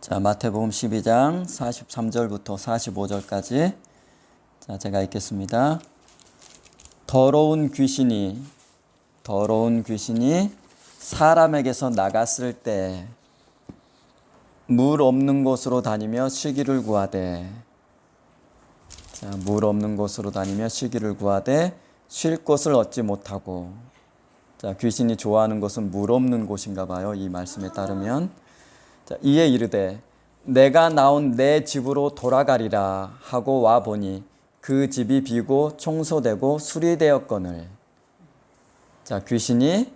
자, 마태복음 12장 43절부터 45절까지 자, 제가 읽겠습니다. 더러운 귀신이 사람에게서 나갔을 때 물 없는 곳으로 다니며 쉬기를 구하되 물 없는 곳으로 다니며 쉬기를 구하되 쉴 곳을 얻지 못하고 자, 귀신이 좋아하는 곳은 물 없는 곳인가 봐요. 이 말씀에 따르면 자, 이에 이르되 내가 나온 내 집으로 돌아가리라 하고 와보니 그 집이 비고 청소되고 수리되었거늘. 자, 귀신이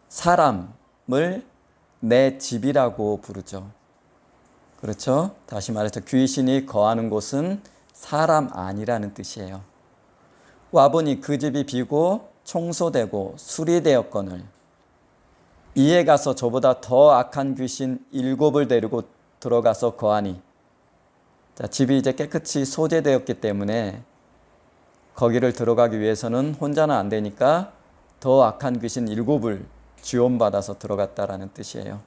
사람을 내 집이라고 부르죠. 그렇죠? 다시 말해서 귀신이 거하는 곳은 사람 아니라는 뜻이에요. 와보니 그 집이 비고 청소되고 수리되었거늘. 이에 가서 저보다 더 악한 귀신 7을 데리고 들어가서 거하니 자, 집이 이제 깨끗이 소재되었기 때문에 거기를 들어가기 위해서는 혼자는 안 되니까 더 악한 귀신 7을 지원받아서 들어갔다라는 뜻이에요.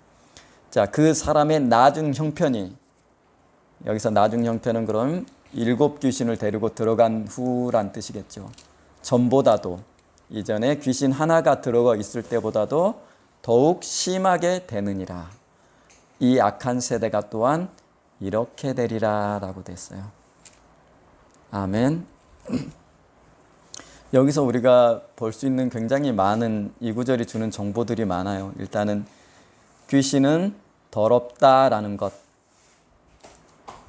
자, 그 사람의 나중 형편이 여기서 나중 형편은 그럼 7 귀신을 데리고 들어간 후란 뜻이겠죠. 전보다도 이전에 귀신 하나가 들어가 있을 때보다도 더욱 심하게 되느니라. 이 악한 세대가 또한 이렇게 되리라 라고 됐어요. 아멘. 여기서 우리가 볼 수 있는 굉장히 많은 이 구절이 주는 정보들이 많아요. 일단은 귀신은 더럽다라는 것.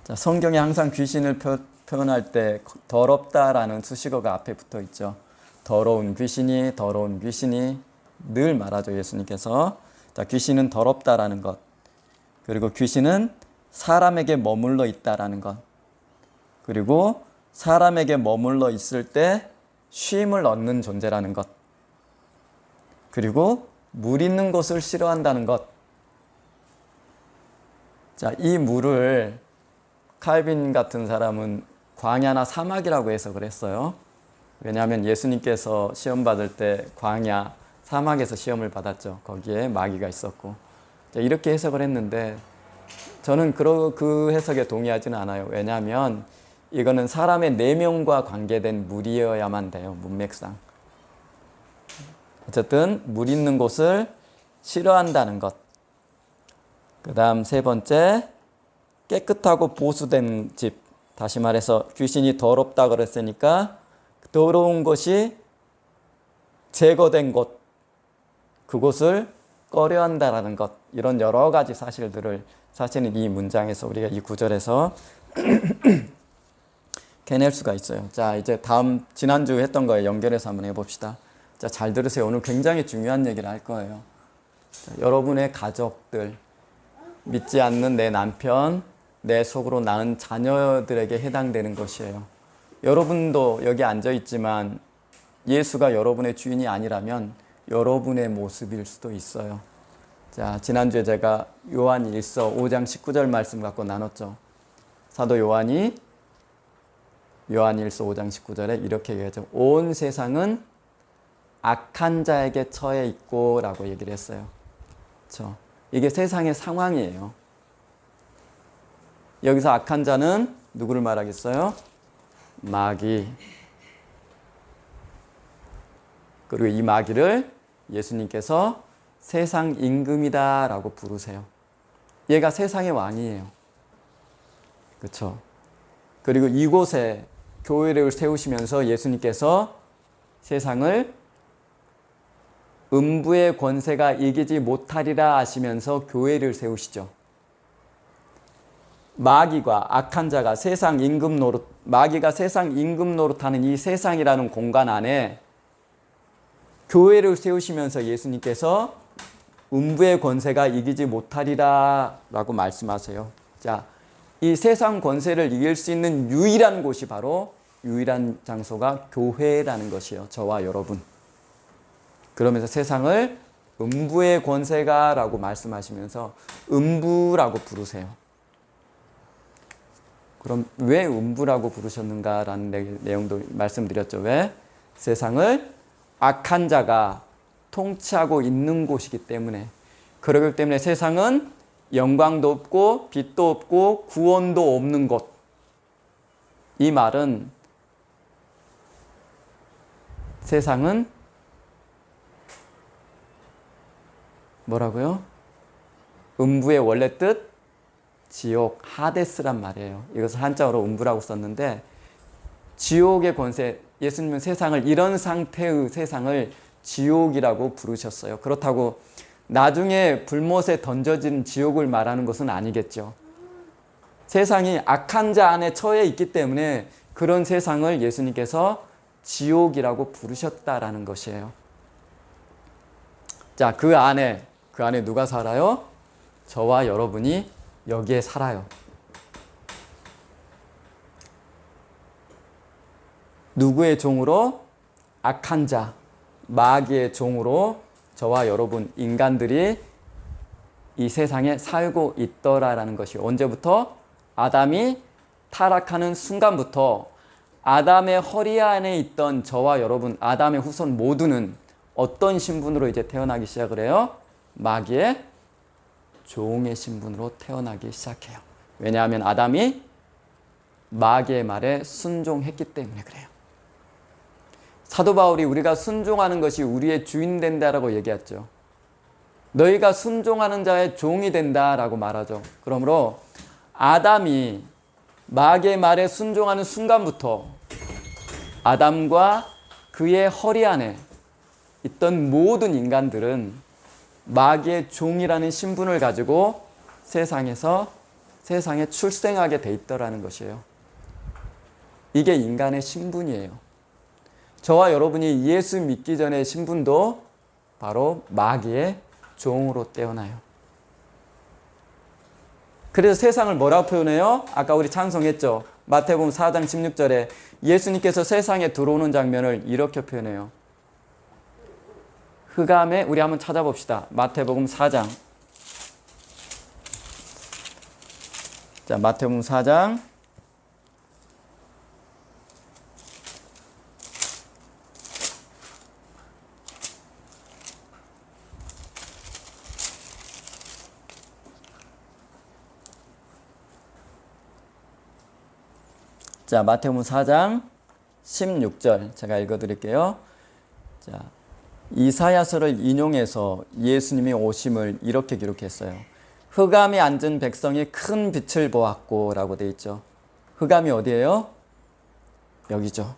자, 성경에 항상 귀신을 표현할 때 더럽다라는 수식어가 앞에 붙어 있죠. 더러운 귀신이 늘 말하죠. 예수님께서. 자, 귀신은 더럽다라는 것. 그리고 귀신은 사람에게 머물러 있다라는 것. 그리고 사람에게 머물러 있을 때 쉼을 얻는 존재라는 것. 그리고 물 있는 곳을 싫어한다는 것. 자, 이 물을 칼빈 같은 사람은 광야나 사막이라고 해석을 했어요. 왜냐하면 예수님께서 시험 받을 때 광야, 사막에서 시험을 받았죠. 거기에 마귀가 있었고. 자, 이렇게 해석을 했는데 저는 그 해석에 동의하지는 않아요. 왜냐하면 이거는 사람의 내면과 관계된 물이어야만 돼요. 문맥상. 어쨌든 물 있는 곳을 싫어한다는 것. 그 다음 세 번째, 깨끗하고 보수된 집. 다시 말해서 귀신이 더럽다 그랬으니까 더러운 것이 제거된 곳, 그곳을 꺼려한다라는 것. 이런 여러 가지 사실들을 사실은 이 문장에서 우리가 이 구절에서 캐낼 수가 있어요. 자, 이제 지난주 했던 거에 연결해서 한번 해봅시다. 자, 잘 들으세요. 오늘 굉장히 중요한 얘기를 할 거예요. 자, 여러분의 가족들, 믿지 않는 내 남편, 내 속으로 낳은 자녀들에게 해당되는 것이에요. 여러분도 여기 앉아 있지만 예수가 여러분의 주인이 아니라면 여러분의 모습일 수도 있어요. 자, 지난주에 제가 요한일서 5장 19절 말씀 갖고 나눴죠. 사도 요한이 요한일서 5장 19절에 이렇게 얘기하죠. 온 세상은 악한 자에게 처해 있고 라고 얘기를 했어요. 그렇죠? 이게 세상의 상황이에요. 여기서 악한 자는 누구를 말하겠어요? 마귀. 그리고 이 마귀를 예수님께서 세상 임금이다 라고 부르세요. 얘가 세상의 왕이에요. 그렇죠? 그리고 이곳에 교회를 세우시면서 예수님께서 세상을 음부의 권세가 이기지 못하리라 하시면서 교회를 세우시죠. 마귀가 악한 자가 마귀가 세상 임금 노릇하는 이 세상이라는 공간 안에 교회를 세우시면서 예수님께서 음부의 권세가 이기지 못하리라 라고 말씀하세요. 자, 이 세상 권세를 이길 수 있는 유일한 곳이 바로 유일한 장소가 교회라는 것이에요. 저와 여러분. 그러면서 세상을 음부의 권세가 라고 말씀하시면서 음부라고 부르세요. 그럼 왜 음부라고 부르셨는가라는 내용도 말씀드렸죠. 왜? 세상을 악한 자가 통치하고 있는 곳이기 때문에. 그러기 때문에 세상은 영광도 없고 빛도 없고 구원도 없는 곳. 이 말은 세상은 뭐라고요? 음부의 원래 뜻 지옥, 하데스란 말이에요. 이것을 한자어로 음부라고 썼는데 지옥의 권세, 예수님은 세상을 이런 상태의 세상을 지옥이라고 부르셨어요. 그렇다고 나중에 불못에 던져진 지옥을 말하는 것은 아니겠죠. 세상이 악한 자 안에 처해 있기 때문에 그런 세상을 예수님께서 지옥이라고 부르셨다라는 것이에요. 자, 그 안에 누가 살아요? 저와 여러분이 여기에 살아요. 누구의 종으로? 악한 자, 마귀의 종으로 저와 여러분 인간들이 이 세상에 살고 있더라라는 것이 언제부터? 아담이 타락하는 순간부터 아담의 허리 안에 있던 저와 여러분, 아담의 후손 모두는 어떤 신분으로 이제 태어나기 시작을 해요? 마귀의 종의 신분으로 태어나기 시작해요. 왜냐하면 아담이 마귀의 말에 순종했기 때문에 그래요. 사도 바울이 우리가 순종하는 것이 우리의 주인 된다라고 얘기했죠. 너희가 순종하는 자의 종이 된다라고 말하죠. 그러므로 아담이 마귀의 말에 순종하는 순간부터 아담과 그의 허리 안에 있던 모든 인간들은 마귀의 종이라는 신분을 가지고 세상에 출생하게 돼 있더라는 것이에요. 이게 인간의 신분이에요. 저와 여러분이 예수 믿기 전의 신분도 바로 마귀의 종으로 태어나요. 그래서 세상을 뭐라고 표현해요? 아까 우리 찬송했죠. 마태복음 4장 16절에 예수님께서 세상에 들어오는 장면을 이렇게 표현해요. 흑암에, 우리 한번 찾아봅시다. 마태복음 4장. 자, 마태복음 4장. 자, 마태복음 4장 16절 제가 읽어드릴게요. 자, 이사야서를 인용해서 예수님이 오심을 이렇게 기록했어요. 흑암에 앉은 백성이 큰 빛을 보았고 라고 되어 있죠. 흑암이 어디예요? 여기죠.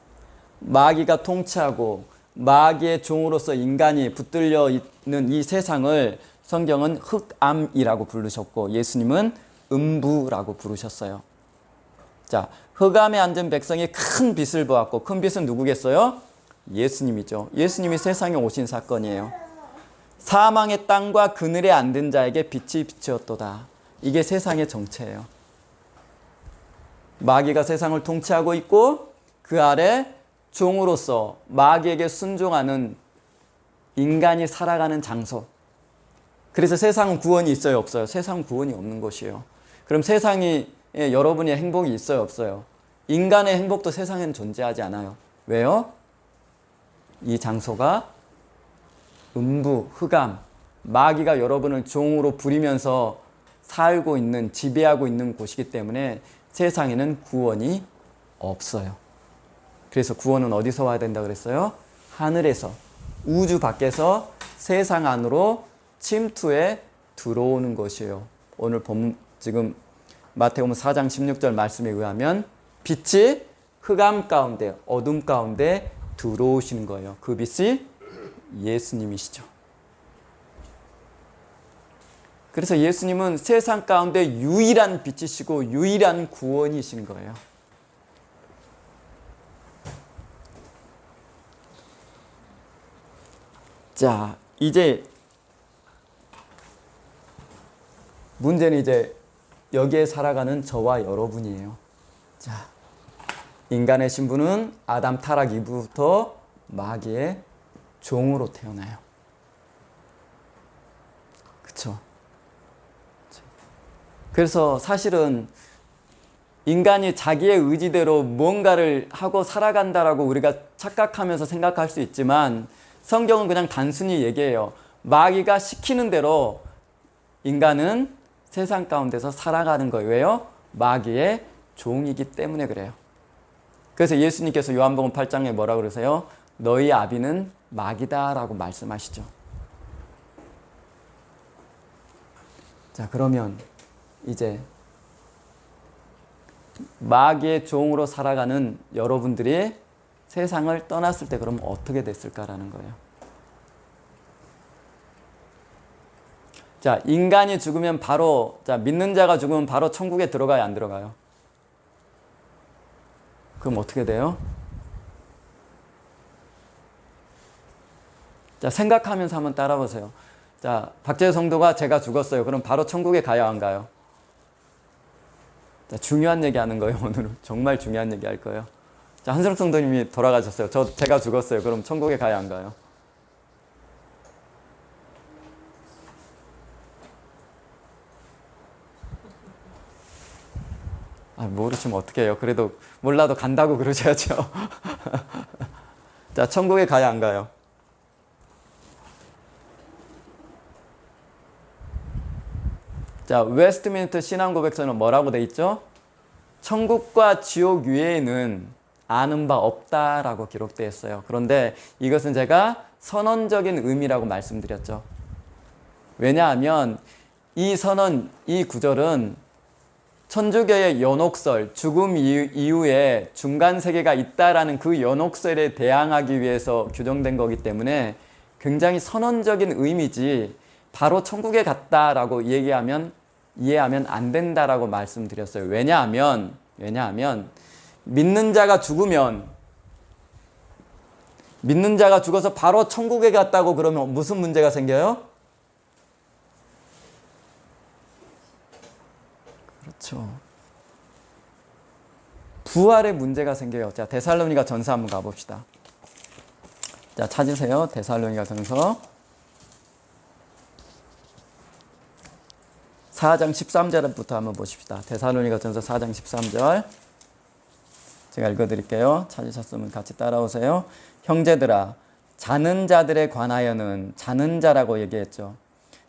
마귀가 통치하고 마귀의 종으로서 인간이 붙들려 있는 이 세상을 성경은 흑암이라고 부르셨고 예수님은 음부라고 부르셨어요. 자, 흑암에 앉은 백성이 큰 빛을 보았고, 큰 빛은 누구겠어요? 예수님이죠. 예수님이 세상에 오신 사건이에요. 사망의 땅과 그늘에 앉은 자에게 빛이 비추었도다. 이게 세상의 정체예요. 마귀가 세상을 통치하고 있고 그 아래 종으로서 마귀에게 순종하는 인간이 살아가는 장소. 그래서 세상은 구원이 있어요, 없어요? 세상은 구원이 없는 것이에요. 그럼 세상이 여러분의 행복이 있어요, 없어요? 인간의 행복도 세상에는 존재하지 않아요. 왜요? 이 장소가 음부, 흑암, 마귀가 여러분을 종으로 부리면서 살고 있는, 지배하고 있는 곳이기 때문에 세상에는 구원이 없어요. 그래서 구원은 어디서 와야 된다 그랬어요? 하늘에서, 우주 밖에서 세상 안으로 침투해 들어오는 것이에요. 오늘 지금 마태복음 4장 16절 말씀에 의하면 빛이 흑암 가운데, 어둠 가운데 들어오시는 거예요. 그 빛이 예수님이시죠. 그래서 예수님은 세상 가운데 유일한 빛이시고 유일한 구원이신 거예요. 자, 이제 문제는 이제 여기에 살아가는 저와 여러분이에요. 자, 인간의 신분은 아담 타락 이후부터 마귀의 종으로 태어나요. 그렇죠? 그래서 사실은 인간이 자기의 의지대로 뭔가를 하고 살아간다라고 우리가 착각하면서 생각할 수 있지만 성경은 그냥 단순히 얘기해요. 마귀가 시키는 대로 인간은 세상 가운데서 살아가는 거예요. 왜요? 마귀의 종이기 때문에 그래요. 그래서 예수님께서 요한복음 8장에 뭐라고 그러세요? 너희 아비는 마귀다 라고 말씀하시죠. 자, 그러면 이제 마귀의 종으로 살아가는 여러분들이 세상을 떠났을 때 그럼 어떻게 됐을까라는 거예요. 자, 인간이 죽으면 바로, 자, 믿는 자가 죽으면 바로 천국에 들어가요, 안 들어가요? 그럼 어떻게 돼요? 자, 생각하면서 한번 따라보세요. 자, 박재우 성도가 제가 죽었어요. 그럼 바로 천국에 가요, 안 가요? 자, 중요한 얘기 하는 거예요, 오늘은. 정말 중요한 얘기 할 거예요. 자, 한슬 성도님이 돌아가셨어요. 제가 죽었어요. 그럼 천국에 가요, 안 가요? 아, 모르시면 어떡해요. 그래도 몰라도 간다고 그러셔야죠. 자, 천국에 가요, 안 가요? 자, 웨스트민스터 신앙고백서는 뭐라고 돼 있죠? 천국과 지옥 위에는 아는 바 없다라고 기록되어 있어요. 그런데 이것은 제가 선언적인 의미라고 말씀드렸죠. 왜냐하면 이 구절은 천주교의 연옥설, 죽음 이후에 중간 세계가 있다라는 그 연옥설에 대항하기 위해서 규정된 거기 때문에 굉장히 선언적인 의미지 바로 천국에 갔다라고 이해하면 안 된다라고 말씀드렸어요. 왜냐하면 믿는 자가 죽어서 바로 천국에 갔다고 그러면 무슨 문제가 생겨요? 그렇죠. 부활의 문제가 생겨요. 자, 데살로니가 전서 한번 가봅시다. 자, 찾으세요. 데살로니가 전서 4장 13절부터 한번 보십시다. 데살로니가 전서 4장 13절. 제가 읽어드릴게요. 찾으셨으면 같이 따라오세요. 형제들아, 자는 자들에 관하여는 자는 자라고 얘기했죠.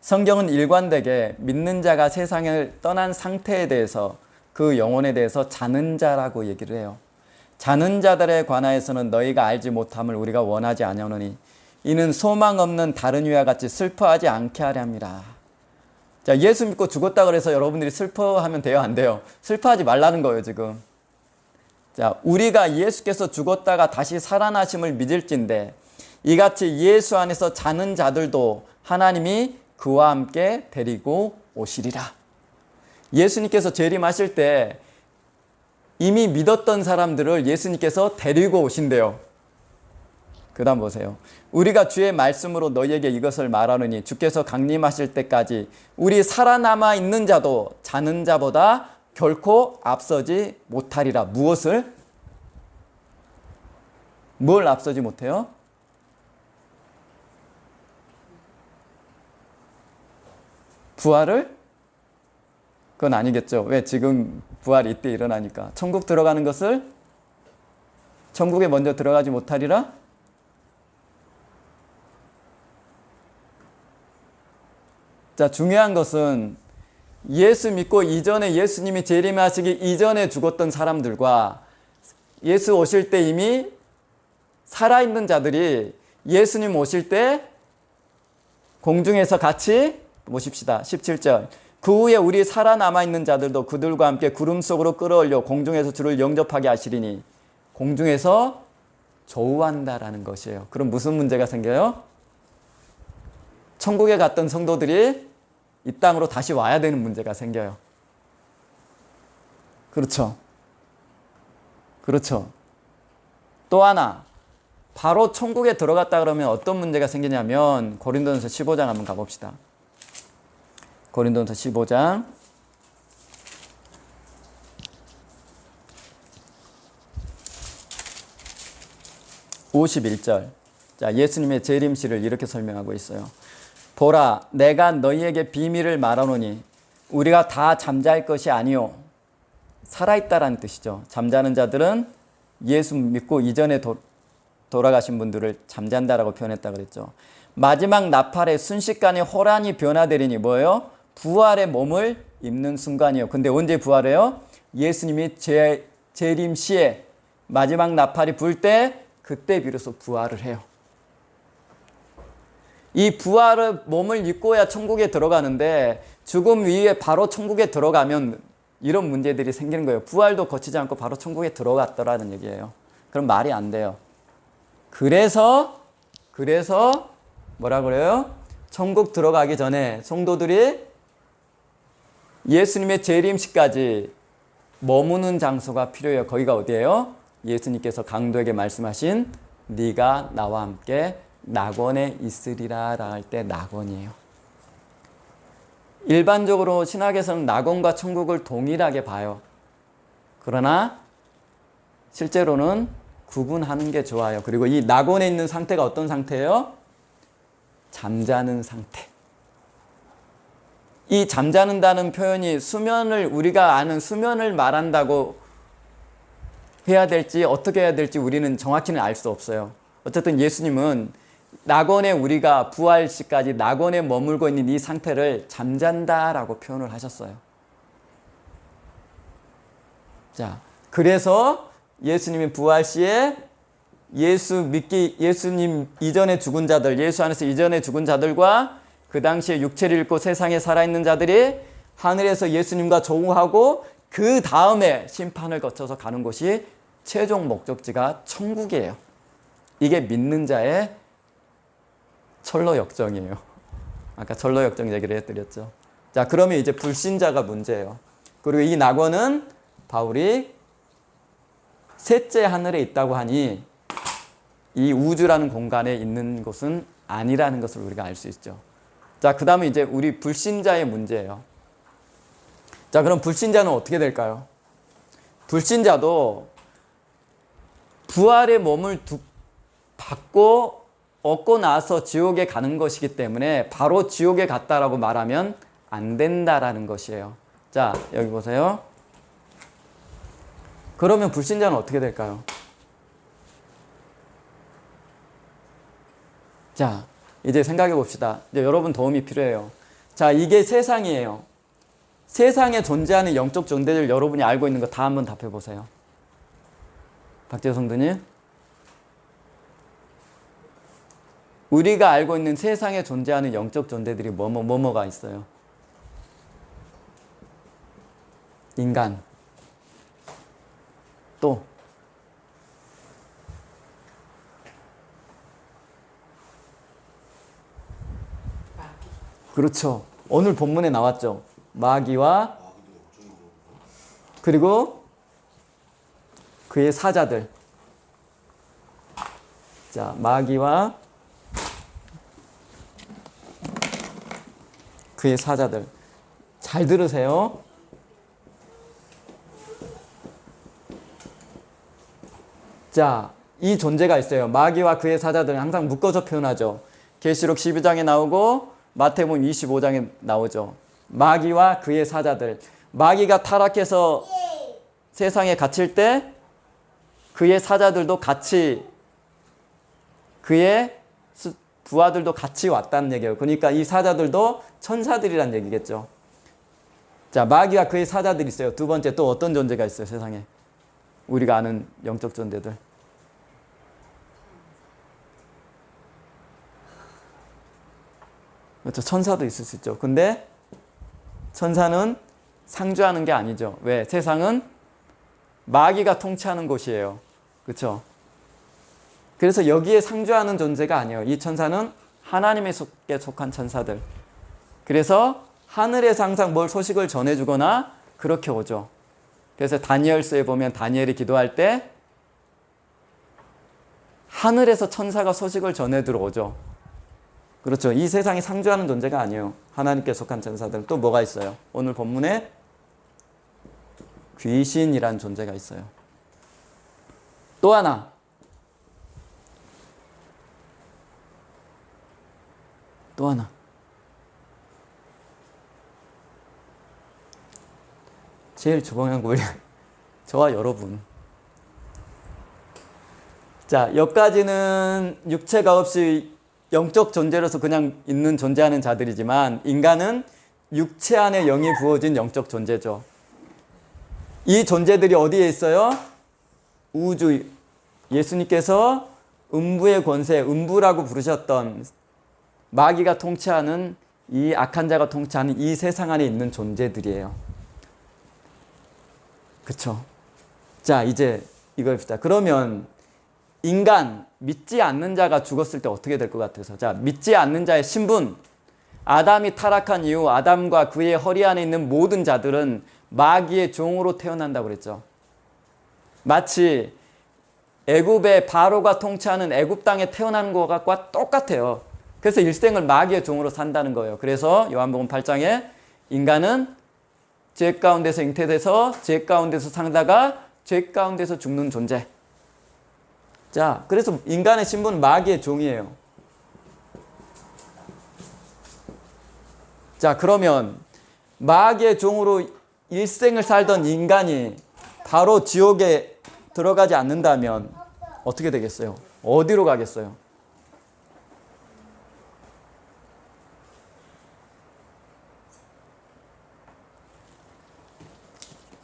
성경은 일관되게 믿는 자가 세상을 떠난 상태에 대해서 그 영혼에 대해서 자는 자라고 얘기를 해요. 자는 자들에 관하여서는 너희가 알지 못함을 우리가 원하지 아니하노니 이는 소망 없는 다른 이와 같이 슬퍼하지 않게 하려 함이라. 자, 예수 믿고 죽었다 그래서 여러분들이 슬퍼하면 돼요, 안 돼요? 슬퍼하지 말라는 거예요, 지금. 자, 우리가 예수께서 죽었다가 다시 살아나심을 믿을진데 이같이 예수 안에서 자는 자들도 하나님이 그와 함께 데리고 오시리라. 예수님께서 재림하실 때 이미 믿었던 사람들을 예수님께서 데리고 오신대요. 그 다음 보세요. 우리가 주의 말씀으로 너희에게 이것을 말하느니 주께서 강림하실 때까지 우리 살아남아 있는 자도 자는 자보다 결코 앞서지 못하리라. 뭘 앞서지 못해요? 부활을? 그건 아니겠죠. 왜? 지금 부활이 이때 일어나니까. 천국 들어가는 것을 천국에 먼저 들어가지 못하리라? 자, 중요한 것은 예수 믿고 이전에 예수님이 재림하시기 이전에 죽었던 사람들과 예수 오실 때 이미 살아있는 자들이 예수님 오실 때 공중에서 같이 보십시다. 17절. 그 후에 우리 살아남아 있는 자들도 그들과 함께 구름 속으로 끌어올려 공중에서 주를 영접하게 하시리니 공중에서 조우한다라는 것이에요. 그럼 무슨 문제가 생겨요? 천국에 갔던 성도들이 이 땅으로 다시 와야 되는 문제가 생겨요. 그렇죠. 또 하나, 바로 천국에 들어갔다 그러면 어떤 문제가 생기냐면 고린도전서 15장 한번 가봅시다. 고린도전서 15장 51절. 자, 예수님의 재림시를 이렇게 설명하고 있어요. 보라, 내가 너희에게 비밀을 말하노니 우리가 다 잠잘 것이 아니요. 살아있다라는 뜻이죠. 잠자는 자들은 예수 믿고 이전에 돌아가신 분들을 잠잔다라고 표현했다 그랬죠. 마지막 나팔에 순식간에 호란이 변화되리니 뭐예요? 부활의 몸을 입는 순간이에요. 근데 언제 부활해요? 예수님이 재림 시에 마지막 나팔이 불 때 그때 비로소 부활을 해요. 이 부활의 몸을 입고야 천국에 들어가는데 죽음 위에 바로 천국에 들어가면 이런 문제들이 생기는 거예요. 부활도 거치지 않고 바로 천국에 들어갔더라는 얘기예요. 그럼 말이 안 돼요. 그래서 뭐라 그래요? 천국 들어가기 전에 성도들이 예수님의 재림시까지 머무는 장소가 필요해요. 거기가 어디예요? 예수님께서 강도에게 말씀하신 네가 나와 함께 낙원에 있으리라 할 때 낙원이에요. 일반적으로 신학에서는 낙원과 천국을 동일하게 봐요. 그러나 실제로는 구분하는 게 좋아요. 그리고 이 낙원에 있는 상태가 어떤 상태예요? 잠자는 상태. 이 잠자는다는 표현이 수면을, 우리가 아는 수면을 말한다고 해야 될지 어떻게 해야 될지 우리는 정확히는 알 수 없어요. 어쨌든 예수님은 낙원에, 우리가 부활 시까지 낙원에 머물고 있는 이 상태를 잠잔다라고 표현을 하셨어요. 자, 그래서 예수님이 부활 시에 예수님 이전에 죽은 자들, 예수 안에서 이전에 죽은 자들과 그 당시에 육체를 잃고 세상에 살아있는 자들이 하늘에서 예수님과 조우하고 그 다음에 심판을 거쳐서 가는 곳이 최종 목적지가 천국이에요. 이게 믿는 자의 철로 역정이에요. 아까 철로 역정 얘기를 해드렸죠. 자, 그러면 이제 불신자가 문제예요. 그리고 이 낙원은 바울이 셋째 하늘에 있다고 하니 이 우주라는 공간에 있는 곳은 아니라는 것을 우리가 알 수 있죠. 자, 그 다음에 이제 우리 불신자의 문제예요. 자, 그럼 불신자는 어떻게 될까요? 불신자도 부활의 몸을 얻고 나서 지옥에 가는 것이기 때문에 바로 지옥에 갔다라고 말하면 안 된다라는 것이에요. 자, 여기 보세요. 그러면 불신자는 어떻게 될까요? 자, 이제 생각해 봅시다. 이제 여러분 도움이 필요해요. 자, 이게 세상이에요. 세상에 존재하는 영적 존재들 여러분이 알고 있는 거 다 한번 답해 보세요. 박재호 성도님. 우리가 알고 있는 세상에 존재하는 영적 존재들이 뭐가 있어요? 인간. 또 그렇죠. 오늘 본문에 나왔죠. 마귀와 그리고 그의 사자들. 자, 마귀와 그의 사자들. 잘 들으세요. 자, 이 존재가 있어요. 마귀와 그의 사자들은 항상 묶어서 표현하죠. 계시록 12장에 나오고 마태복음 25장에 나오죠. 마귀와 그의 사자들. 마귀가 타락해서 세상에 갇힐 때 그의 사자들도 같이, 그의 부하들도 같이 왔다는 얘기예요. 그러니까 이 사자들도 천사들이란 얘기겠죠. 자, 마귀와 그의 사자들이 있어요. 두 번째 또 어떤 존재가 있어요, 세상에? 우리가 아는 영적 존재들. 그렇죠. 천사도 있을 수 있죠. 근데 천사는 상주하는 게 아니죠. 왜? 세상은 마귀가 통치하는 곳이에요. 그렇죠. 그래서 여기에 상주하는 존재가 아니에요. 이 천사는 하나님께 속한 천사들. 그래서 하늘에서 항상 뭘 소식을 전해주거나 그렇게 오죠. 그래서 다니엘서에 보면 다니엘이 기도할 때 하늘에서 천사가 소식을 전해 들어오죠. 그렇죠. 이 세상에 상주하는 존재가 아니에요. 하나님께 속한 천사들. 또 뭐가 있어요? 오늘 본문에 귀신이란 존재가 있어요. 또 하나. 또 하나. 제일 중요한 거 우리 저와 여러분. 자, 여기까지는 육체가 없이 영적 존재로서 그냥 있는 존재하는 자들이지만 인간은 육체 안에 영이 부어진 영적 존재죠. 이 존재들이 어디에 있어요? 우주. 예수님께서 음부의 권세, 음부라고 부르셨던 마귀가 통치하는 이 악한 자가 통치하는 이 세상 안에 있는 존재들이에요. 그쵸? 자, 이제 이걸 봅시다. 그러면 인간, 믿지 않는 자가 죽었을 때 어떻게 될 것 같아서? 자, 믿지 않는 자의 신분. 아담이 타락한 이후 아담과 그의 허리 안에 있는 모든 자들은 마귀의 종으로 태어난다고 그랬죠. 마치 애굽의 바로가 통치하는 애굽 땅에 태어나는 것과 똑같아요. 그래서 일생을 마귀의 종으로 산다는 거예요. 그래서 요한복음 8장에 인간은 죄 가운데서 잉태돼서 죄 가운데서 살다가 죄 가운데서 죽는 존재. 자, 그래서 인간의 신분은 마귀의 종이에요. 자, 그러면 마귀의 종으로 일생을 살던 인간이 바로 지옥에 들어가지 않는다면 어떻게 되겠어요? 어디로 가겠어요?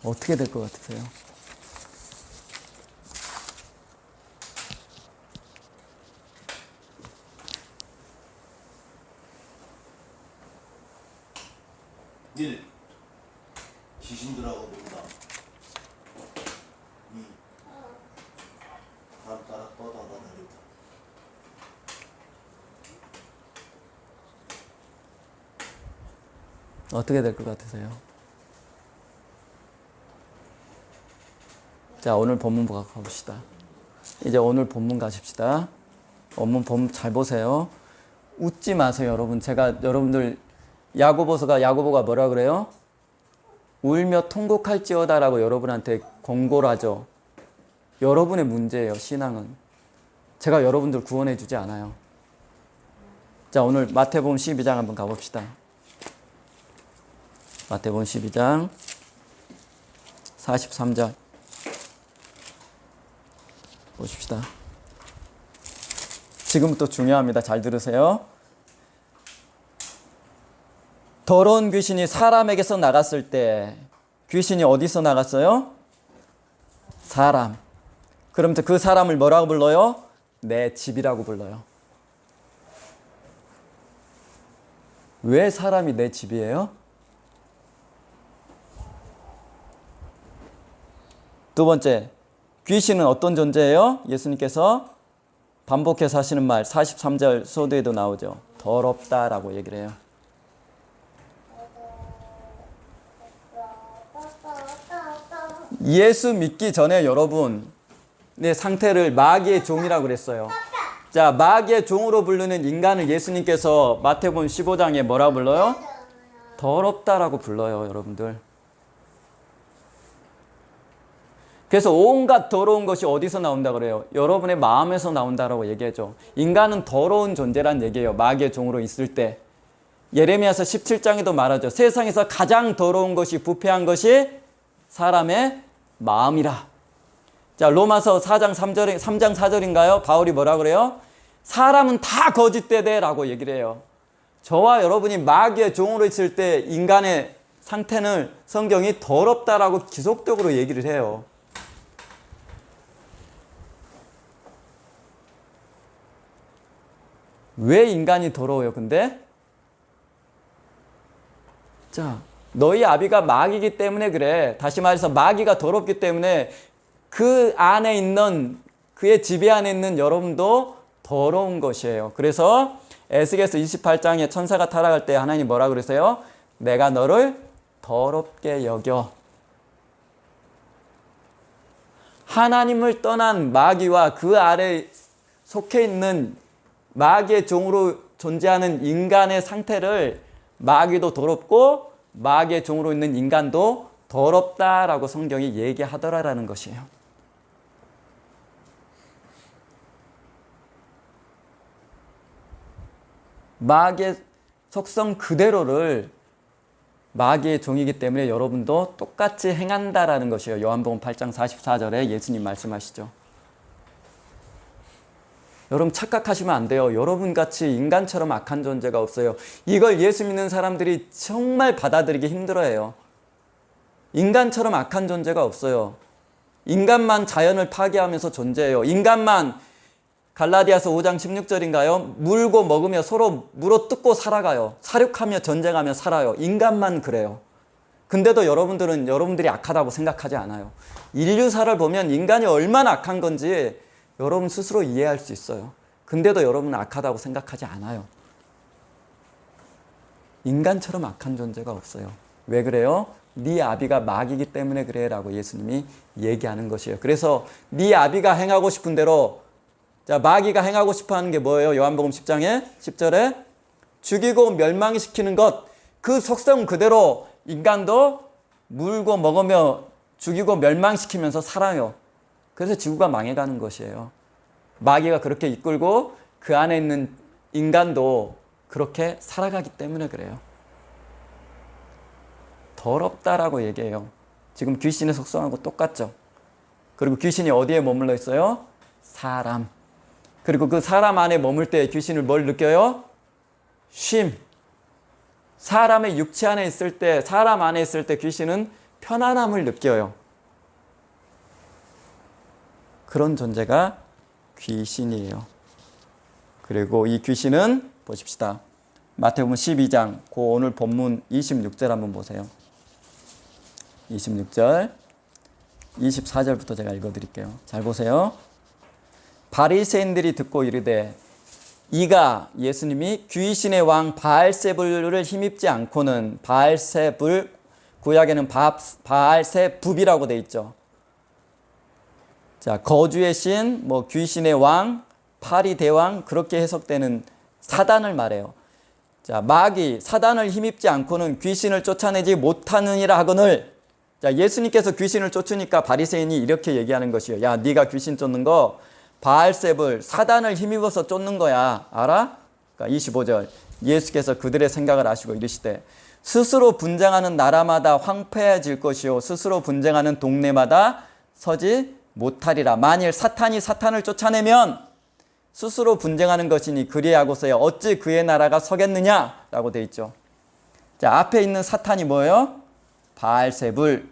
어떻게 될 것 같으세요? 귀신들하고 논다. 바람 따라 떠다다니다. 어떻게 될 것 같으세요? 자, 오늘 본문 가봅시다. 이제 오늘 본문 가십시다. 본문 잘 보세요. 웃지 마세요, 여러분. 제가 여러분들 야고보가 뭐라 그래요? 울며 통곡할지어다라고 여러분한테 권고를 하죠. 여러분의 문제예요, 신앙은. 제가 여러분들 구원해 주지 않아요. 자, 오늘 마태복음 12장 한번 가봅시다. 마태복음 12장 43절 보십시다. 지금부터 중요합니다. 잘 들으세요. 더러운 귀신이 사람에게서 나갔을 때 귀신이 어디서 나갔어요? 사람. 그럼 그 사람을 뭐라고 불러요? 내 집이라고 불러요. 왜 사람이 내 집이에요? 두 번째, 귀신은 어떤 존재예요? 예수님께서 반복해서 하시는 말 43절 소도에도 나오죠. 더럽다라고 얘기를 해요. 예수 믿기 전에 여러분 내 상태를 마귀의 종이라고 그랬어요. 자, 마귀의 종으로 부르는 인간을 예수님께서 마태복음 15장에 뭐라고 불러요? 더럽다라고 불러요, 여러분들. 그래서 온갖 더러운 것이 어디서 나온다 그래요? 여러분의 마음에서 나온다라고 얘기하죠. 인간은 더러운 존재란 얘기예요. 마귀의 종으로 있을 때. 예레미야서 17장에도 말하죠. 세상에서 가장 더러운 것이, 부패한 것이 사람의 마음이라. 자, 로마서 3장 4절인가요? 바울이 뭐라 그래요? 사람은 다 거짓되되 라고 얘기를 해요. 저와 여러분이 마귀의 종으로 있을 때 인간의 상태는 성경이 더럽다라고 지속적으로 얘기를 해요. 왜 인간이 더러워요, 근데? 자, 너희 아비가 마귀이기 때문에 그래. 다시 말해서 마귀가 더럽기 때문에 그 안에 있는, 그의 지배 안에 있는 여러분도 더러운 것이에요. 그래서 에스겔서 28장에 천사가 타락할 때 하나님 뭐라 그러세요? 내가 너를 더럽게 여겨. 하나님을 떠난 마귀와 그 아래 속해 있는 마귀의 종으로 존재하는 인간의 상태를 마귀도 더럽고 마귀의 종으로 있는 인간도 더럽다라고 성경이 얘기하더라라는 것이에요. 마귀의 속성 그대로를 마귀의 종이기 때문에 여러분도 똑같이 행한다라는 것이에요. 요한복음 8장 44절에 예수님 말씀하시죠. 여러분 착각하시면 안 돼요. 여러분같이 인간처럼 악한 존재가 없어요. 이걸 예수 믿는 사람들이 정말 받아들이기 힘들어해요. 인간처럼 악한 존재가 없어요. 인간만 자연을 파괴하면서 존재해요. 인간만 갈라디아서 5장 16절인가요? 물고 먹으며 서로 물어뜯고 살아가요. 사륙하며 전쟁하며 살아요. 인간만 그래요. 근데도 여러분들은 여러분들이 악하다고 생각하지 않아요. 인류사를 보면 인간이 얼마나 악한 건지 여러분 스스로 이해할 수 있어요. 근데도 여러분은 악하다고 생각하지 않아요. 인간처럼 악한 존재가 없어요. 왜 그래요? 네 아비가 마귀이기 때문에 그래 라고 예수님이 얘기하는 것이에요. 그래서 네 아비가 행하고 싶은 대로, 자, 마귀가 행하고 싶어 하는 게 뭐예요? 요한복음 10장에 10절에 죽이고 멸망시키는 것, 그 속성 그대로 인간도 물고 먹으며 죽이고 멸망시키면서 살아요. 그래서 지구가 망해가는 것이에요. 마귀가 그렇게 이끌고 그 안에 있는 인간도 그렇게 살아가기 때문에 그래요. 더럽다라고 얘기해요. 지금 귀신의 속성하고 똑같죠. 그리고 귀신이 어디에 머물러 있어요? 사람. 그리고 그 사람 안에 머물 때 귀신을 뭘 느껴요? 쉼. 사람의 육체 안에 있을 때, 사람 안에 있을 때 귀신은 편안함을 느껴요. 그런 존재가 귀신이에요. 그리고 이 귀신은 보십시다. 마태복음 12장, 그 오늘 본문 26절 한번 보세요. 26절, 24절부터 제가 읽어드릴게요. 잘 보세요. 바리새인들이 듣고 이르되 이가, 예수님이 귀신의 왕 바알세불을 힘입지 않고는, 바알세불, 구약에는 바알세붑이라고 돼 있죠. 자, 거주의 신, 뭐 귀신의 왕, 파리 대왕, 그렇게 해석되는 사단을 말해요. 자, 마귀, 사단을 힘입지 않고는 귀신을 쫓아내지 못하느니라 하거늘. 자, 예수님께서 귀신을 쫓으니까 바리새인이 이렇게 얘기하는 것이요. 야, 네가 귀신 쫓는 거 바알세불, 사단을 힘입어서 쫓는 거야. 알아? 그러니까 25절. 예수께서 그들의 생각을 아시고 이르시되 스스로 분쟁하는 나라마다 황폐해질 것이요 스스로 분쟁하는 동네마다 서지 못하리라. 만일 사탄이 사탄을 쫓아내면 스스로 분쟁하는 것이니 그리하고서야 어찌 그의 나라가 서겠느냐라고 돼 있죠. 자, 앞에 있는 사탄이 뭐예요? 바알세불.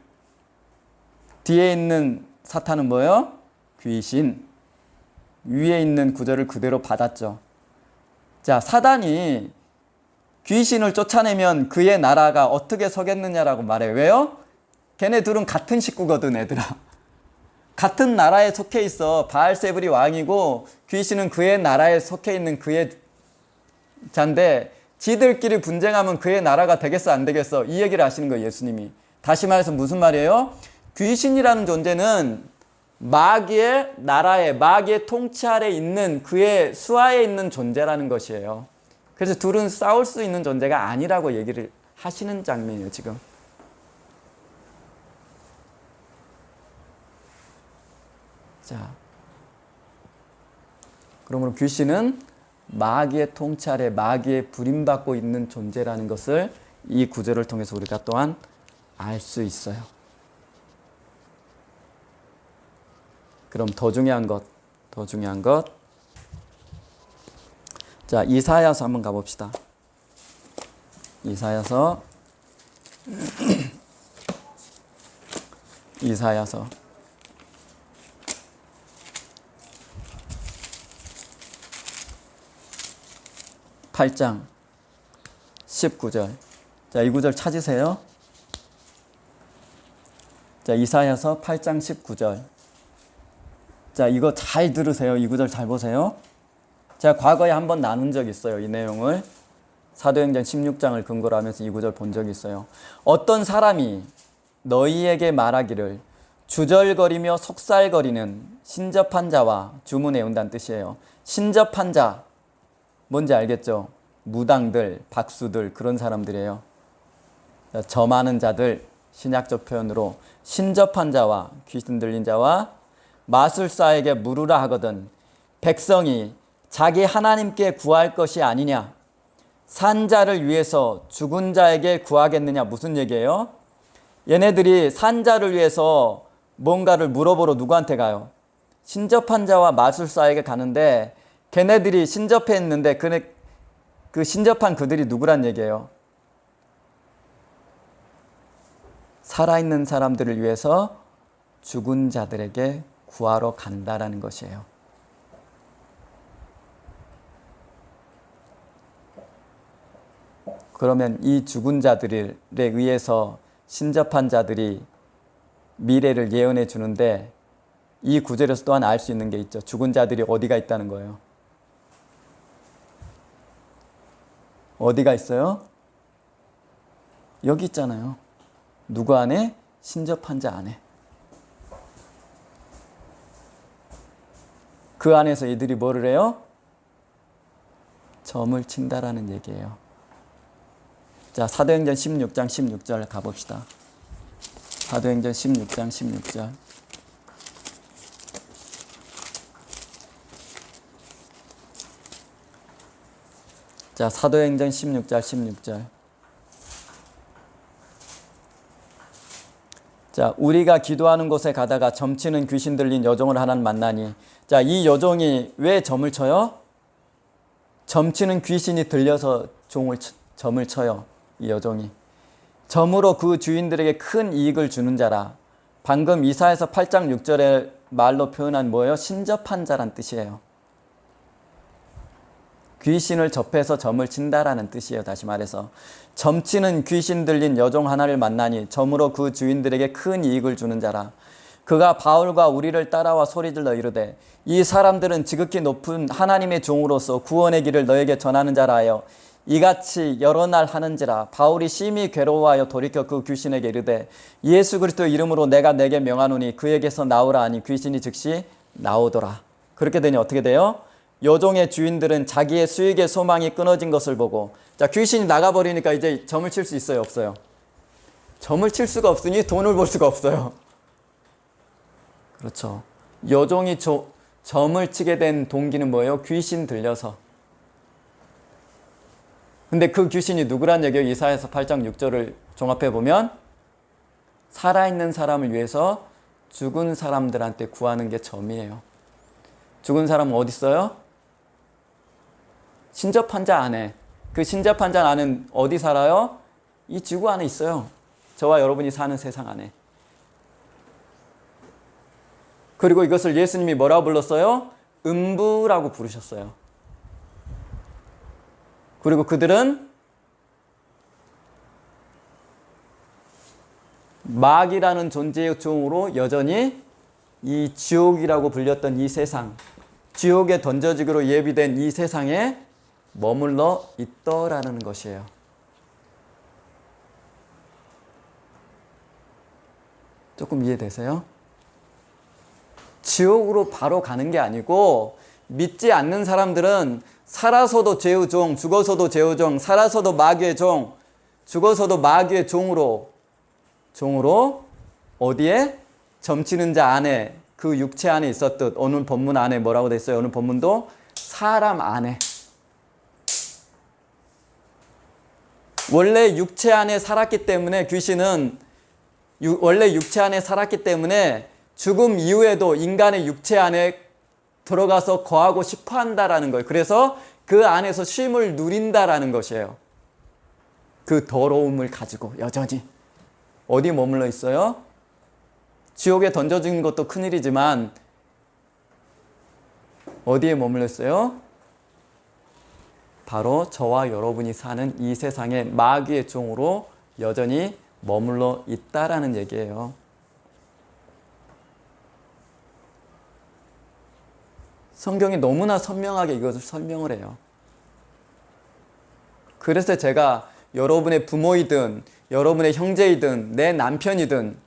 뒤에 있는 사탄은 뭐예요? 귀신. 위에 있는 구절을 그대로 받았죠. 자, 사단이 귀신을 쫓아내면 그의 나라가 어떻게 서겠느냐라고 말해요. 왜요? 걔네 둘은 같은 식구거든, 애들아. 같은 나라에 속해 있어. 바알세불이 왕이고 귀신은 그의 나라에 속해 있는 그의 자인데 지들끼리 분쟁하면 그의 나라가 되겠어 안 되겠어? 이 얘기를 하시는 거예요, 예수님이. 다시 말해서 무슨 말이에요? 귀신이라는 존재는 마귀의 나라에, 마귀의 통치 아래 있는 그의 수하에 있는 존재라는 것이에요. 그래서 둘은 싸울 수 있는 존재가 아니라고 얘기를 하시는 장면이에요, 지금. 자, 그러므로 귀신은 마귀의 통치 아래, 마귀의 부림받고 있는 존재라는 것을 이 구절을 통해서 우리가 또한 알 수 있어요. 그럼 더 중요한 것. 자, 이사야서 한번 가봅시다. 이사야서 8장 19절. 자, 이 구절 찾으세요. 자, 이사야서 8장 19절. 자, 이거 잘 들으세요. 이 구절 잘 보세요. 제가 과거에 한번 나눈 적이 있어요. 이 내용을. 사도행전 16장을 근거로 하면서 이 구절 본 적이 있어요. 어떤 사람이 너희에게 말하기를 주절거리며 속살거리는 신접한 자와 주문해온다는 뜻이에요. 신접한 자, 뭔지 알겠죠? 무당들, 박수들, 그런 사람들이에요. 점하는 자들, 신약적 표현으로 신접한 자와 귀신 들린 자와 마술사에게 물으라 하거든 백성이 자기 하나님께 구할 것이 아니냐? 산 자를 위해서 죽은 자에게 구하겠느냐? 무슨 얘기예요? 얘네들이 산 자를 위해서 뭔가를 물어보러 누구한테 가요? 신접한 자와 마술사에게 가는데 걔네들이 신접했는데 그 신접한 그들이 누구란 얘기예요? 살아있는 사람들을 위해서 죽은 자들에게 구하러 간다라는 것이에요. 그러면 이 죽은 자들에 의해서 신접한 자들이 미래를 예언해 주는데 이 구절에서 또한 알 수 있는 게 있죠. 죽은 자들이 어디가 있다는 거예요? 어디가 있어요? 여기 있잖아요. 누구 안에? 신접한 자 안에. 그 안에서 이들이 뭐를 해요? 점을 친다라는 얘기예요. 자, 사도행전 16장 16절 가봅시다. 사도행전 16장 16절. 자, 사도행전 16장 16절. 자, 우리가 기도하는 곳에 가다가 점치는 귀신 들린 여종을 하나를 만나니. 자, 이 여종이 왜 점을 쳐요? 점치는 귀신이 들려서 점을 쳐요. 이 여종이. 점으로 그 주인들에게 큰 이익을 주는 자라. 방금 이사야서 8장 6절의 말로 표현한 뭐예요? 신접한 자란 뜻이에요. 귀신을 접해서 점을 친다라는 뜻이에요. 다시 말해서 점치는 귀신 들린 여종 하나를 만나니 점으로 그 주인들에게 큰 이익을 주는 자라. 그가 바울과 우리를 따라와 소리질러 이르되 이 사람들은 지극히 높은 하나님의 종으로서 구원의 길을 너에게 전하는 자라 하여 이같이 여러 날 하는지라. 바울이 심히 괴로워하여 돌이켜 그 귀신에게 이르되 예수 그리스도 이름으로 내가 내게 명하노니 그에게서 나오라 하니 귀신이 즉시 나오더라. 그렇게 되니 어떻게 돼요? 여종의 주인들은 자기의 수익의 소망이 끊어진 것을 보고, 자, 귀신이 나가버리니까 이제 점을 칠 수 있어요, 없어요? 점을 칠 수가 없으니 돈을 벌 수가 없어요. 그렇죠. 여종이 점을 치게 된 동기는 뭐예요? 귀신 들려서. 근데 그 귀신이 누구란 얘기예요? 이사야서 8장 6절을 종합해 보면 살아있는 사람을 위해서 죽은 사람들한테 구하는 게 점이에요. 죽은 사람은 어디 있어요? 신접한 자 안에. 그 신접한 자 안은 어디 살아요? 이 지구 안에 있어요. 저와 여러분이 사는 세상 안에. 그리고 이것을 예수님이 뭐라고 불렀어요? 음부라고 부르셨어요. 그리고 그들은 마귀라는 존재의 종으로 여전히 이 지옥이라고 불렸던 이 세상, 지옥에 던져지기로 예비된 이 세상에 머물러 있더라는 것이에요. 조금 이해되세요? 지옥으로 바로 가는 게 아니고 믿지 않는 사람들은 살아서도 죄의 종, 죽어서도 죄의 종, 살아서도 마귀의 종, 죽어서도 마귀의 종으로 어디에? 점치는 자 안에, 그 육체 안에 있었듯. 어느 본문 안에 뭐라고 돼 있어요? 어느 본문도 사람 안에. 원래 육체 안에 살았기 때문에 귀신은 원래 육체 안에 살았기 때문에 죽음 이후에도 인간의 육체 안에 들어가서 거하고 싶어 한다라는 거예요. 그래서 그 안에서 쉼을 누린다라는 것이에요. 그 더러움을 가지고 여전히. 어디 머물러 있어요? 지옥에 던져진 것도 큰일이지만 어디에 머물러 있어요? 바로 저와 여러분이 사는 이 세상의 마귀의 종으로 여전히 머물러 있다라는 얘기예요. 성경이 너무나 선명하게 이것을 설명을 해요. 그래서 제가 여러분의 부모이든 여러분의 형제이든 내 남편이든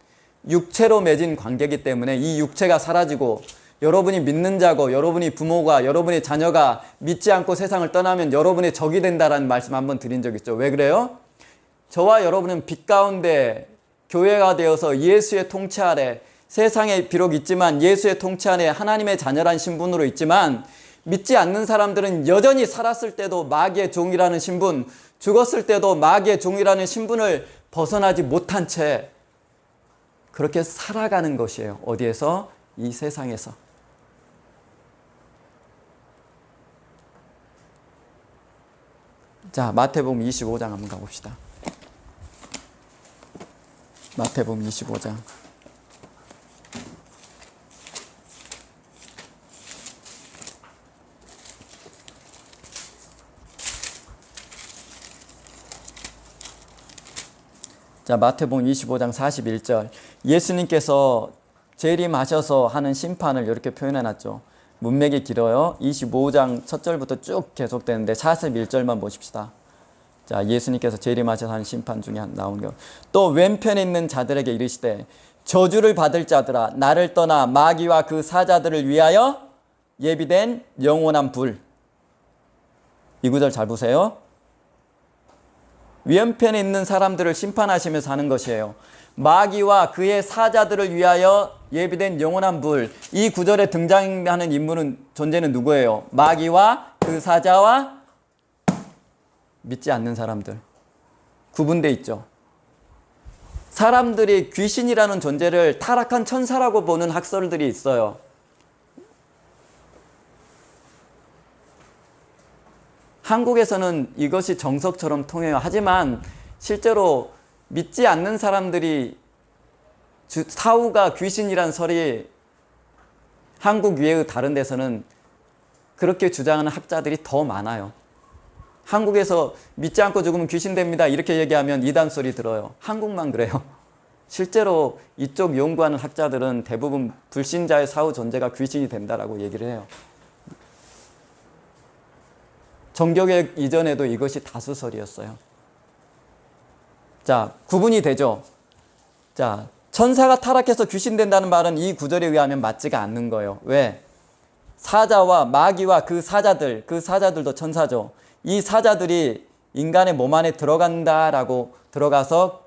육체로 맺은 관계이기 때문에 이 육체가 사라지고 여러분이 믿는 자고 여러분이 부모가 여러분의 자녀가 믿지 않고 세상을 떠나면 여러분의 적이 된다라는 말씀 한번 드린 적 있죠. 왜 그래요? 저와 여러분은 빛 가운데 교회가 되어서 예수의 통치 아래 세상에 비록 있지만 예수의 통치 안에 하나님의 자녀란 신분으로 있지만 믿지 않는 사람들은 여전히 살았을 때도 마귀의 종이라는 신분, 죽었을 때도 마귀의 종이라는 신분을 벗어나지 못한 채 그렇게 살아가는 것이에요. 어디에서? 이 세상에서. 자, 마태복음 25장 한번 가봅시다. 마태복음 25장. 자, 마태복음 25장 41절. 예수님께서 재림하셔서 하는 심판을 이렇게 표현해 놨죠. 문맥이 길어요. 25장 첫 절부터 쭉 계속되는데 41절만 보십시다. 자, 예수님께서 재림하셔서 하는 심판 중에 나온 거. 또 왼편에 있는 자들에게 이르시되 저주를 받을 자들아 나를 떠나 마귀와 그 사자들을 위하여 예비된 영원한 불. 이 구절 잘 보세요. 왼편에 있는 사람들을 심판하시면서 하는 것이에요. 마귀와 그의 사자들을 위하여 예비된 영원한 불. 이 구절에 등장하는 인물은 존재는 누구예요? 마귀와 그 사자와 믿지 않는 사람들. 구분돼 있죠. 사람들이 귀신이라는 존재를 타락한 천사라고 보는 학설들이 있어요. 한국에서는 이것이 정석처럼 통해요. 하지만 실제로 믿지 않는 사람들이 사후가 귀신이란 설이 한국 외의 다른 데서는 그렇게 주장하는 학자들이 더 많아요. 한국에서 믿지 않고 죽으면 귀신 됩니다 이렇게 얘기하면 이단 소리 들어요. 한국만 그래요. 실제로 이쪽 연구하는 학자들은 대부분 불신자의 사후 존재가 귀신이 된다라고 얘기를 해요. 정교회 이전에도 이것이 다수설이었어요. 자, 구분이 되죠. 자, 천사가 타락해서 귀신 된다는 말은 이 구절에 의하면 맞지가 않는 거예요. 왜? 사자와 마귀와 그 사자들도 천사죠. 이 사자들이 인간의 몸 안에 들어가서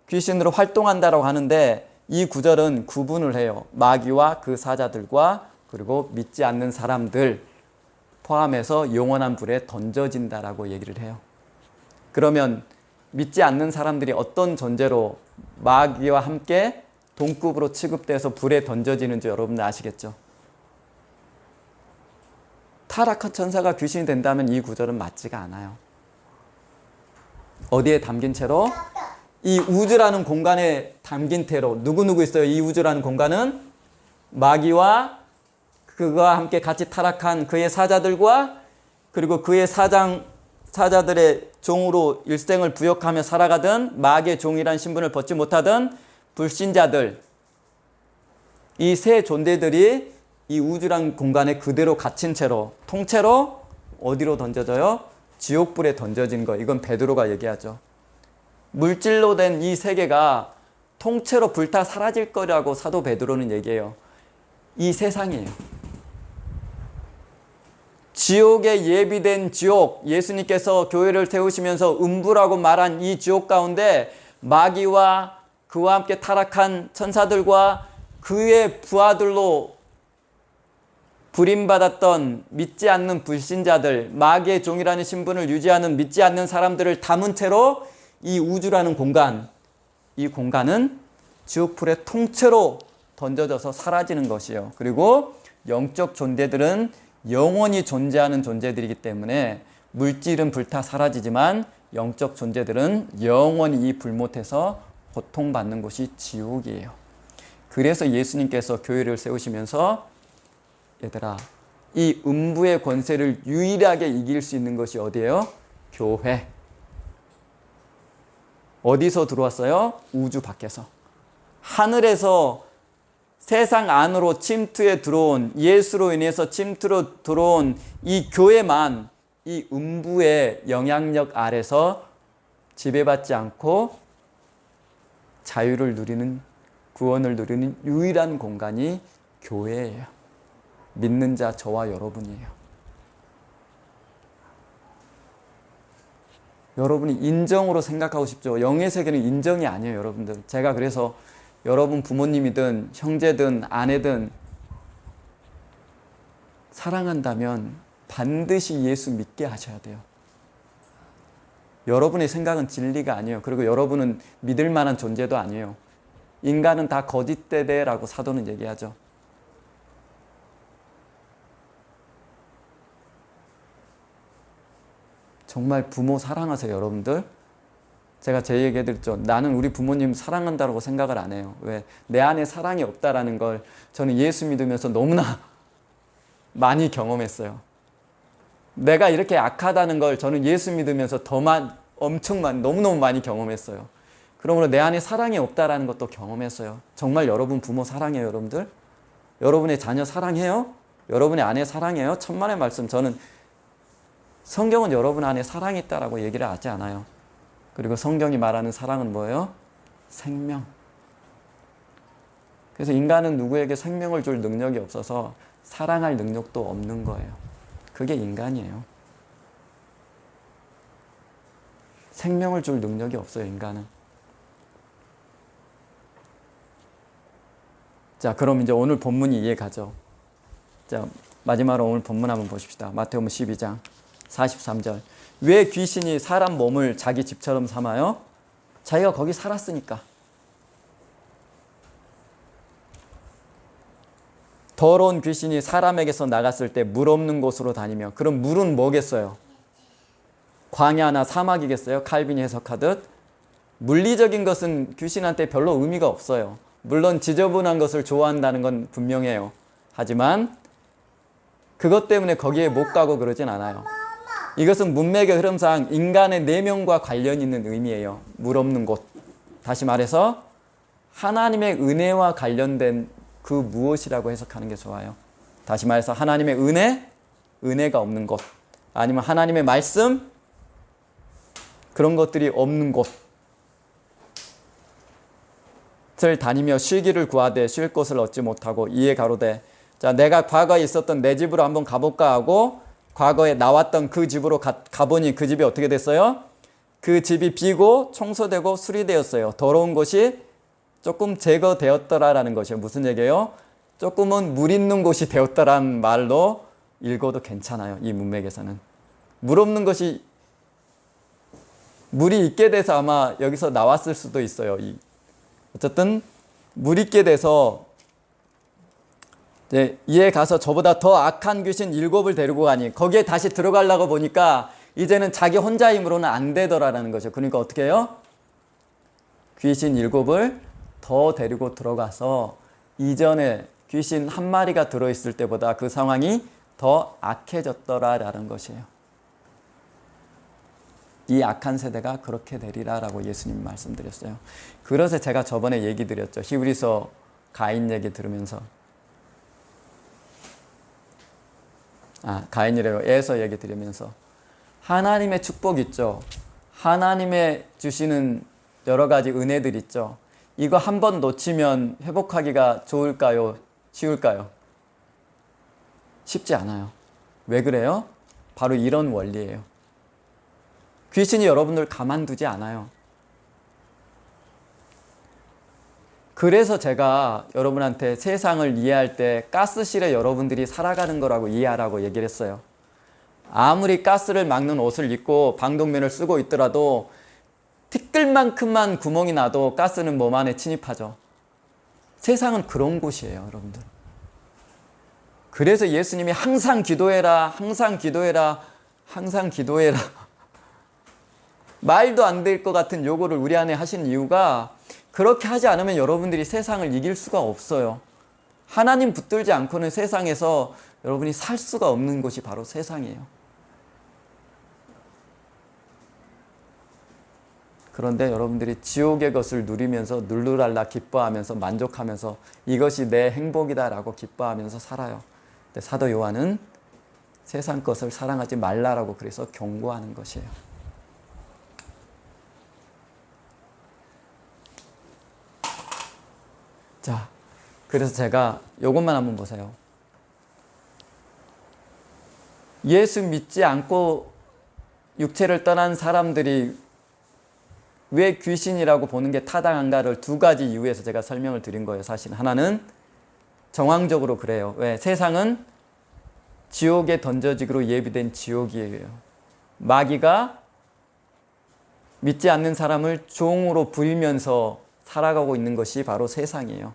귀신으로 활동한다라고 하는데 이 구절은 구분을 해요. 마귀와 그 사자들과 그리고 믿지 않는 사람들 포함해서 영원한 불에 던져진다라고 얘기를 해요. 그러면 믿지 않는 사람들이 어떤 존재로 마귀와 함께 동급으로 취급돼서 불에 던져지는지 여러분들 아시겠죠? 타락한 천사가 귀신이 된다면 이 구절은 맞지가 않아요. 어디에 담긴 채로? 이 우주라는 공간에 담긴 채로. 누구 있어요? 이 우주라는 공간은 마귀와 그와 함께 같이 타락한 그의 사자들과 그리고 그의 사자들의 종으로 일생을 부역하며 살아가던 마귀의 종이라는 신분을 벗지 못하던 불신자들, 이 세 존재들이 이 우주란 공간에 그대로 갇힌 채로 통째로 어디로 던져져요? 지옥불에 던져진 거. 이건 베드로가 얘기하죠. 물질로 된 이 세계가 통째로 불타 사라질 거라고 사도 베드로는 얘기해요. 이 세상이에요. 지옥에 예비된 지옥, 예수님께서 교회를 세우시면서 음부라고 말한 이 지옥 가운데 마귀와 그와 함께 타락한 천사들과 그의 부하들로 부림받았던 믿지 않는 불신자들, 마귀의 종이라는 신분을 유지하는 믿지 않는 사람들을 담은 채로 이 우주라는 공간, 이 공간은 지옥불에 통째로 던져져서 사라지는 것이에요. 그리고 영적 존재들은 영원히 존재하는 존재들이기 때문에 물질은 불타 사라지지만 영적 존재들은 영원히 이 불못에서 고통받는 곳이 지옥이에요. 그래서 예수님께서 교회를 세우시면서 얘들아, 이 음부의 권세를 유일하게 이길 수 있는 것이 어디예요? 교회. 어디서 들어왔어요? 우주 밖에서. 하늘에서 세상 안으로 침투해 들어온, 예수로 인해서 침투로 들어온 이 교회만 이 음부의 영향력 아래서 지배받지 않고 자유를 누리는, 구원을 누리는 유일한 공간이 교회예요. 믿는 자 저와 여러분이에요. 여러분이 인정으로 생각하고 싶죠. 영의 세계는 인정이 아니에요, 여러분들. 제가 그래서 여러분 부모님이든 형제든 아내든 사랑한다면 반드시 예수 믿게 하셔야 돼요. 여러분의 생각은 진리가 아니에요. 그리고 여러분은 믿을 만한 존재도 아니에요. 인간은 다 거짓되대라고 사도는 얘기하죠. 정말 부모 사랑하세요, 여러분들. 제가 제 얘기 해드렸죠. 나는 우리 부모님 사랑한다고 생각을 안 해요. 왜? 내 안에 사랑이 없다라는 걸 저는 예수 믿으면서 너무나 많이 경험했어요. 내가 이렇게 악하다는 걸 저는 예수 믿으면서 엄청 너무너무 많이 경험했어요. 그러므로 내 안에 사랑이 없다라는 것도 경험했어요. 정말 여러분 부모 사랑해요, 여러분들? 여러분의 자녀 사랑해요? 여러분의 아내 사랑해요? 천만의 말씀. 저는 성경은 여러분 안에 사랑이 있다라고 얘기를 하지 않아요. 그리고 성경이 말하는 사랑은 뭐예요? 생명. 그래서 인간은 누구에게 생명을 줄 능력이 없어서 사랑할 능력도 없는 거예요. 그게 인간이에요. 생명을 줄 능력이 없어요, 인간은. 자, 그럼 이제 오늘 본문이 이해 가죠. 자, 마지막으로 오늘 본문 한번 보십시다. 마태복음 12장 43절. 왜 귀신이 사람 몸을 자기 집처럼 삼아요? 자기가 거기 살았으니까. 더러운 귀신이 사람에게서 나갔을 때 물 없는 곳으로 다니며, 그럼 물은 뭐겠어요? 광야나 사막이겠어요? 칼빈이 해석하듯. 물리적인 것은 귀신한테 별로 의미가 없어요. 물론 지저분한 것을 좋아한다는 건 분명해요. 하지만 그것 때문에 거기에 못 가고 그러진 않아요. 이것은 문맥의 흐름상 인간의 내면과 관련 있는 의미예요. 물 없는 곳. 다시 말해서 하나님의 은혜와 관련된 그 무엇이라고 해석하는 게 좋아요. 다시 말해서 하나님의 은혜가 없는 곳. 아니면 하나님의 말씀, 그런 것들이 없는 곳을 다니며 쉬기를 구하되 쉴 곳을 얻지 못하고 이에 가로되, 자, 내가 과거에 있었던 내 집으로 한번 가볼까 하고 과거에 나왔던 그 집으로 가보니 그 집이 어떻게 됐어요? 그 집이 비고 청소되고 수리되었어요. 더러운 곳이 조금 제거되었더라라는 것이에요. 무슨 얘기예요? 조금은 물 있는 곳이 되었더란 말로 읽어도 괜찮아요. 이 문맥에서는. 물 없는 것이 물이 있게 돼서 아마 여기서 나왔을 수도 있어요. 어쨌든 물 있게 돼서 이에 가서 저보다 더 악한 귀신 7을 데리고 가니, 거기에 다시 들어가려고 보니까 이제는 자기 혼자 힘으로는 안 되더라라는 거죠. 그러니까 어떻게 해요? 귀신 7을 더 데리고 들어가서 이전에 귀신 한 마리가 들어있을 때보다 그 상황이 더 악해졌더라라는 것이에요. 이 악한 세대가 그렇게 되리라라고 예수님 말씀드렸어요. 그래서 제가 저번에 얘기 드렸죠. 히브리서 가인 얘기 들으면서. 가인이래요. 에서 얘기 드리면서. 하나님의 축복 있죠. 하나님의 주시는 여러 가지 은혜들 있죠. 이거 한 번 놓치면 회복하기가 좋을까요? 쉬울까요? 쉽지 않아요. 왜 그래요? 바로 이런 원리예요. 귀신이 여러분들 가만두지 않아요. 그래서 제가 여러분한테 세상을 이해할 때 가스실에 여러분들이 살아가는 거라고 이해하라고 얘기를 했어요. 아무리 가스를 막는 옷을 입고 방독면을 쓰고 있더라도 티끌만큼만 구멍이 나도 가스는 몸 안에 침입하죠. 세상은 그런 곳이에요, 여러분들. 그래서 예수님이 항상 기도해라, 항상 기도해라, 항상 기도해라. 말도 안 될 것 같은 요구를 우리 안에 하신 이유가, 그렇게 하지 않으면 여러분들이 세상을 이길 수가 없어요. 하나님 붙들지 않고는 세상에서 여러분이 살 수가 없는 곳이 바로 세상이에요. 그런데 여러분들이 지옥의 것을 누리면서 룰루랄라 기뻐하면서 만족하면서 이것이 내 행복이다라고 기뻐하면서 살아요. 근데 사도 요한은 세상 것을 사랑하지 말라라고 그래서 경고하는 것이에요. 자, 그래서 제가 이것만 한번 보세요. 예수 믿지 않고 육체를 떠난 사람들이 왜 귀신이라고 보는 게 타당한가를 두 가지 이유에서 제가 설명을 드린 거예요. 사실 하나는 정황적으로 그래요. 왜? 세상은 지옥에 던져지기로 예비된 지옥이에요. 마귀가 믿지 않는 사람을 종으로 부리면서 살아가고 있는 것이 바로 세상이에요.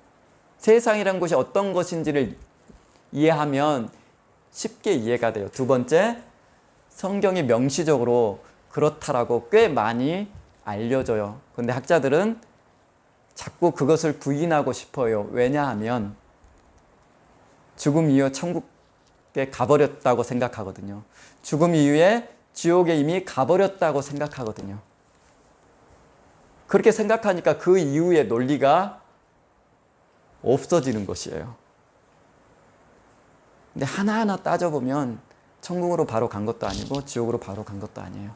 세상이란 것이 어떤 것인지를 이해하면 쉽게 이해가 돼요. 두 번째, 성경이 명시적으로 그렇다라고 꽤 많이 알려져요. 근데 학자들은 자꾸 그것을 부인하고 싶어요. 왜냐하면 죽음 이후 천국에 가버렸다고 생각하거든요. 죽음 이후에 지옥에 이미 가버렸다고 생각하거든요. 그렇게 생각하니까 그 이후의 논리가 없어지는 것이에요. 근데 하나하나 따져보면 천국으로 바로 간 것도 아니고 지옥으로 바로 간 것도 아니에요.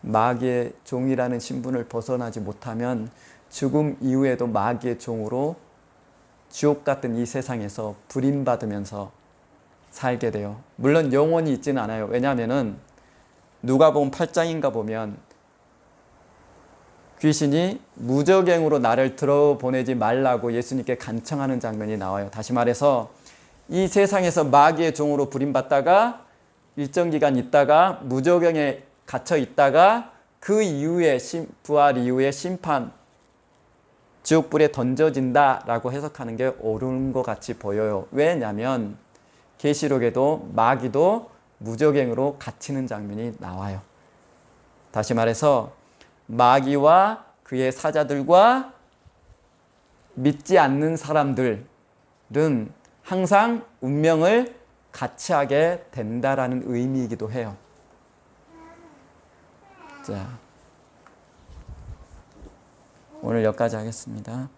마귀의 종이라는 신분을 벗어나지 못하면 죽음 이후에도 마귀의 종으로 지옥 같은 이 세상에서 불임받으면서 살게 돼요. 물론 영원히 있지는 않아요. 왜냐하면 누가복음 8장인가 보면 귀신이 무저갱으로 나를 들어보내지 말라고 예수님께 간청하는 장면이 나와요. 다시 말해서 이 세상에서 마귀의 종으로 부림받다가 일정 기간 있다가 무저갱에 갇혀 있다가 그 이후에 부활 이후에 심판 지옥불에 던져진다라고 해석하는 게 옳은 것 같이 보여요. 왜냐하면 계시록에도 마귀도 무저갱으로 갇히는 장면이 나와요. 다시 말해서 마귀와 그의 사자들과 믿지 않는 사람들은 항상 운명을 같이 하게 된다라는 의미이기도 해요. 자, 오늘 여기까지 하겠습니다.